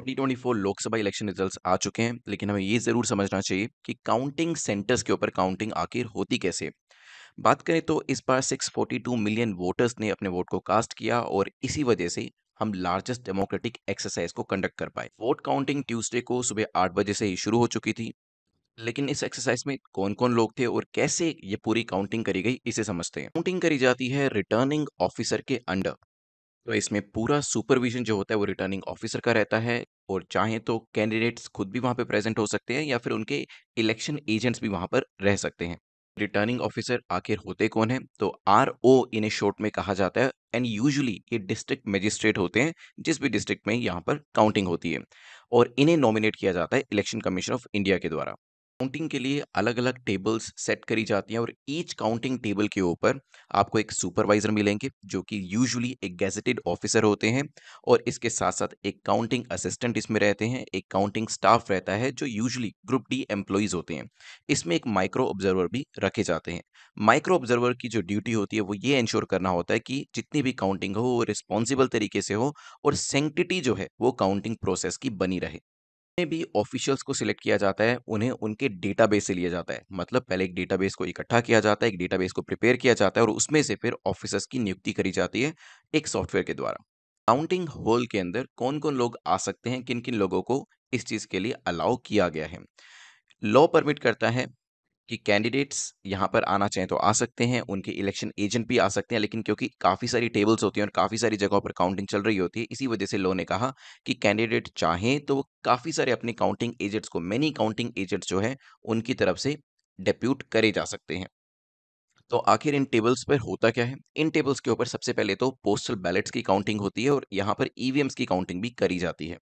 2024 Lok Sabha election results आ चुके हैं, लेकिन हमें ये ज़रूर समझना चाहिए कि काउंटिंग सेंटर्स के ऊपर काउंटिंग आखिर होती कैसे है। बात करें तो इस बार 642 मिलियन वोटर्स ने अपने वोट को कास्ट किया और इसी वजह से हम लार्जेस्ट डेमोक्रेटिक एक्सरसाइज को कंडक्ट कर पाए। वोट काउंटिंग ट्यूसडे को सुबह 8 बजे से ही शुरू हो चुकी थी, लेकिन इस एक्सरसाइज में कौन-कौन लोग थे और कैसे ये पूरी काउंटिंग करी गई, इसे समझते हैं। काउंटिंग करी जाती है रिटर्निंग ऑफिसर के अंडर। तो इसमें पूरा सुपरविजन जो होता है वो रिटर्निंग ऑफिसर का रहता है और चाहे तो कैंडिडेट्स खुद भी वहाँ पे प्रेजेंट हो सकते हैं या फिर उनके इलेक्शन एजेंट्स भी वहाँ पर रह सकते हैं। रिटर्निंग ऑफिसर आखिर होते कौन है? तो RO इन्हें शॉर्ट में कहा जाता है एंड यूजुअली ये डिस्ट्रिक्ट मजिस्ट्रेट होते हैं जिस भी डिस्ट्रिक्ट में यहाँ पर काउंटिंग होती है और इन्हें नॉमिनेट किया जाता है इलेक्शन कमीशन ऑफ इंडिया के द्वारा। काउंटिंग के लिए अलग-अलग टेबल्स सेट करी जाती हैं और ईच काउंटिंग टेबल के ऊपर आपको एक सुपरवाइजर मिलेंगे जो कि यूजुअली एक गेजेटेड ऑफिसर होते हैं और इसके साथ-साथ एक काउंटिंग असिस्टेंट इसमें रहते हैं, एक काउंटिंग स्टाफ रहता है जो यूजुअली ग्रुप डी एम्प्लॉइज होते हैं। इसमें एक माइक्रो ऑब्जर्वर भी रखे जाते हैं। माइक्रो ऑब्जर्वर की जो ड्यूटी होती है वो ये इंश्योर करना होता है कि जितनी भी काउंटिंग हो वो रिस्पॉन्सिबल तरीके से हो और सैंक्टिटी जो है वो काउंटिंग प्रोसेस की बनी रहे। में भी ऑफिशियल्स को सिलेक्ट किया जाता है, उन्हें उनके डेटाबेस से लिया जाता है। मतलब पहले एक डेटाबेस को इकट्ठा किया जाता है, एक डेटाबेस को प्रिपेयर किया जाता है और उसमें से फिर ऑफिसर्स की नियुक्ति करी जाती है एक सॉफ्टवेयर के द्वारा। काउंटिंग हॉल के अंदर कौन-कौन लोग आ सकते हैं, किन-किन लोगों को इस चीज़ के लिए अलाउ किया गया है। लॉ परमिट करता है कि कैंडिडेट्स यहाँ पर आना चाहें तो आ सकते हैं, उनके इलेक्शन एजेंट भी आ सकते हैं, लेकिन क्योंकि काफ़ी सारी टेबल्स होती हैं और काफ़ी सारी जगहों पर काउंटिंग चल रही होती है, इसी वजह से लॉ ने कहा कि कैंडिडेट चाहें तो वो काफ़ी सारे अपने काउंटिंग एजेंट्स को मैनी काउंटिंग एजेंट्स जो है, उनकी तरफ से डेप्यूट करे जा सकते हैं। तो आखिर इन टेबल्स पर होता क्या है? इन टेबल्स के ऊपर सबसे पहले तो पोस्टल बैलेट्स की काउंटिंग होती है और यहाँ पर ईवीएम्स की काउंटिंग भी करी जाती है।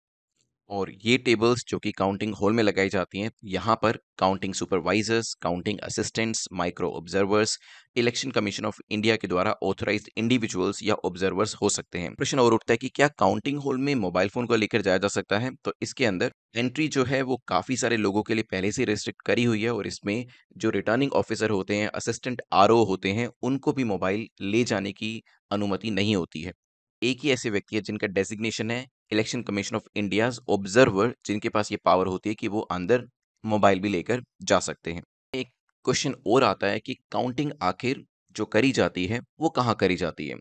और ये टेबल्स जो कि काउंटिंग हॉल में लगाई जाती हैं, यहाँ पर counting supervisors, counting assistants, micro observers, election commission of India के द्वारा ऑथराइज्ड इंडिविजुअल्स या ऑब्जर्वर्स हो सकते हैं। प्रश्न और उठता है कि क्या काउंटिंग हॉल में मोबाइल फोन को लेकर जाया जा सकता है? तो इसके अंदर एंट्री जो है वो काफ़ी सारे लोगों के लिए पहले से रिस्ट्रिक्ट करी हुई है और इसमें जो रिटर्निंग ऑफिसर होते हैं, असिस्टेंट RO होते हैं, उनको भी मोबाइल ले जाने की अनुमति नहीं होती है। एक ही ऐसे व्यक्ति है जिनका डेजिग्नेशन है election commission of India's observer, जिनके पास ये पावर होती है कि वो अंदर मोबाइल भी लेकर जा सकते हैं। एक क्वेश्चन और आता है कि काउंटिंग आखिर जो करी जाती है वो कहाँ करी जाती है?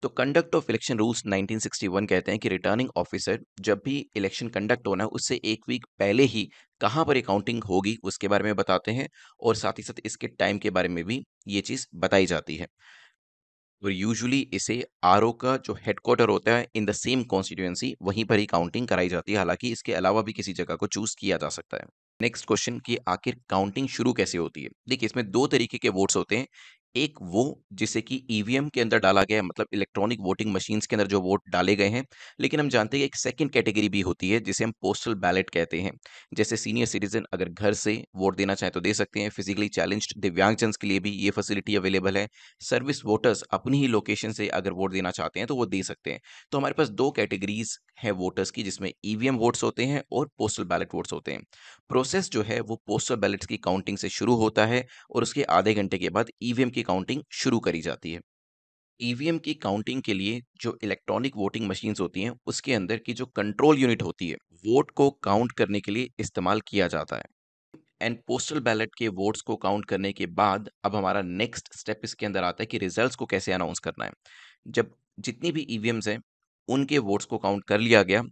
तो कंडक्ट ऑफ इलेक्शन रूल्स 1961 कहते हैं कि रिटर्निंग ऑफिसर जब भी इलेक्शन कंडक्ट होना है उससे एक वीक पहले ही कहाँ पर ये काउंटिंग होगी उसके बारे में बताते हैं और साथ ही साथ इसके टाइम के बारे में भी ये चीज़ बताई जाती है। और यूजुअली इसे RO का जो हेडक्वार्टर होता है इन द सेम कॉन्स्टिट्यूएंसी वहीं पर ही काउंटिंग कराई जाती है, हालांकि इसके अलावा भी किसी जगह को चूज किया जा सकता है। नेक्स्ट क्वेश्चन कि आखिर काउंटिंग शुरू कैसे होती है? देखिए इसमें दो तरीके के वोट्स होते हैं। एक वो जिसे कि ईवीएम के अंदर डाला गया है, मतलब इलेक्ट्रॉनिक वोटिंग मशीन्स के अंदर जो वोट डाले गए हैं। लेकिन हम जानते हैं कि एक सेकंड कैटेगरी भी होती है जिसे हम पोस्टल बैलेट कहते हैं। जैसे सीनियर सिटीजन अगर घर से वोट देना चाहे तो दे सकते हैं, फिजिकली चैलेंज्ड दिव्यांगजन के लिए भी ये फैसिलिटी अवेलेबल है। सर्विस वोटर्स अपनी ही लोकेशन से अगर वोट देना चाहते हैं तो वो दे सकते हैं। तो हमारे पास दो कैटेगरीज हैं वोटर्स की, जिसमें ईवीएम वोट्स होते हैं और पोस्टल बैलेट वोट्स होते हैं। प्रोसेस जो है वो पोस्टल बैलेट्स की काउंटिंग से शुरू होता है और उसके आधे घंटे के बाद ईवीएम की काउंटिंग शुरू करी जाती है। ईवीएम की काउंटिंग के लिए जो इलेक्ट्रॉनिक वोटिंग मशीन्स होती हैं उसके अंदर की जो कंट्रोल यूनिट होती है, वोट को काउंट करने के लिए इस्तेमाल किया जाता है। एंड पोस्टल बैलेट के वोट्स को काउंट करने के बाद अब हमारा नेक्स्ट स्टेप इसके अंदर आता है कि रिजल्ट्स को कैसे अनाउंस करना है। जब जितनी भी ईवीएम्स हैं उनके वोट्स को काउंट कर लिया गया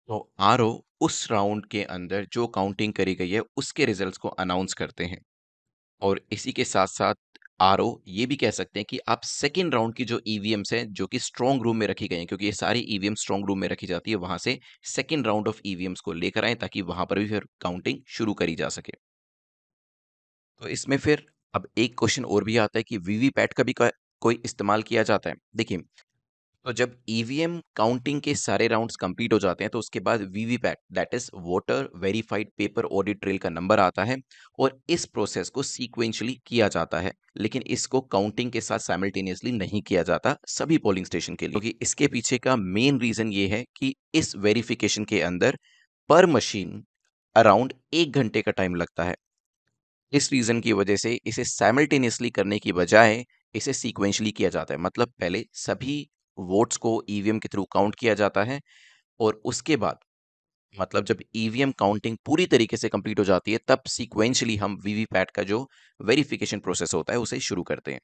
तो RO उस राउंड के अंदर जो काउंटिंग करी गई है उसके रिजल्ट्स को अनाउंस करते हैं। और इसी के साथ-साथ RO ये भी कह सकते हैं कि आप सेकंड राउंड की जो ईवीएम्स हैं, जो कि स्ट्रॉन्ग रूम में रखी गई हैं, क्योंकि ये सारी ईवीएम स्ट्रॉन्ग रूम में रखी जाती है, वहाँ से सेकंड राउंड ऑफ ईवीएम्स को लेकर आएँ ताकि वहाँ पर भी फिर काउंटिंग शुरू करी जा सके। तो इसमें फिर अब एक क्वेश्चन और भी आता है कि वीवीपैट का भी कोई इस्तेमाल किया जाता है? देखिए, तो जब ईवीएम काउंटिंग के सारे राउंड्स कंप्लीट हो जाते हैं तो उसके बाद VVPAT that is voter verified paper audit trail का नंबर आता है और इस प्रोसेस को सीक्वेंशियली किया जाता है, लेकिन इसको काउंटिंग के साथ साइमल्टेनियसली नहीं किया जाता सभी पोलिंग स्टेशन के लिए, क्योंकि इसके पीछे का मेन रीजन ये है कि इस वेरिफिकेशन के अंदर पर मशीन अराउंड 1 घंटे का टाइम लगता है। इस रीजन की वजह से इसे साइमल्टेनियसली करने की बजाय इसे सीक्वेंशली किया जाता है, मतलब पहले सभी वोट्स को ईवीएम के थ्रू काउंट किया जाता है और उसके बाद मतलब जब ईवीएम काउंटिंग पूरी तरीके से कंप्लीट हो जाती है, तब सीक्वेंशियली हम वीवीपैट का जो वेरिफिकेशन प्रोसेस होता है, उसे शुरू करते हैं।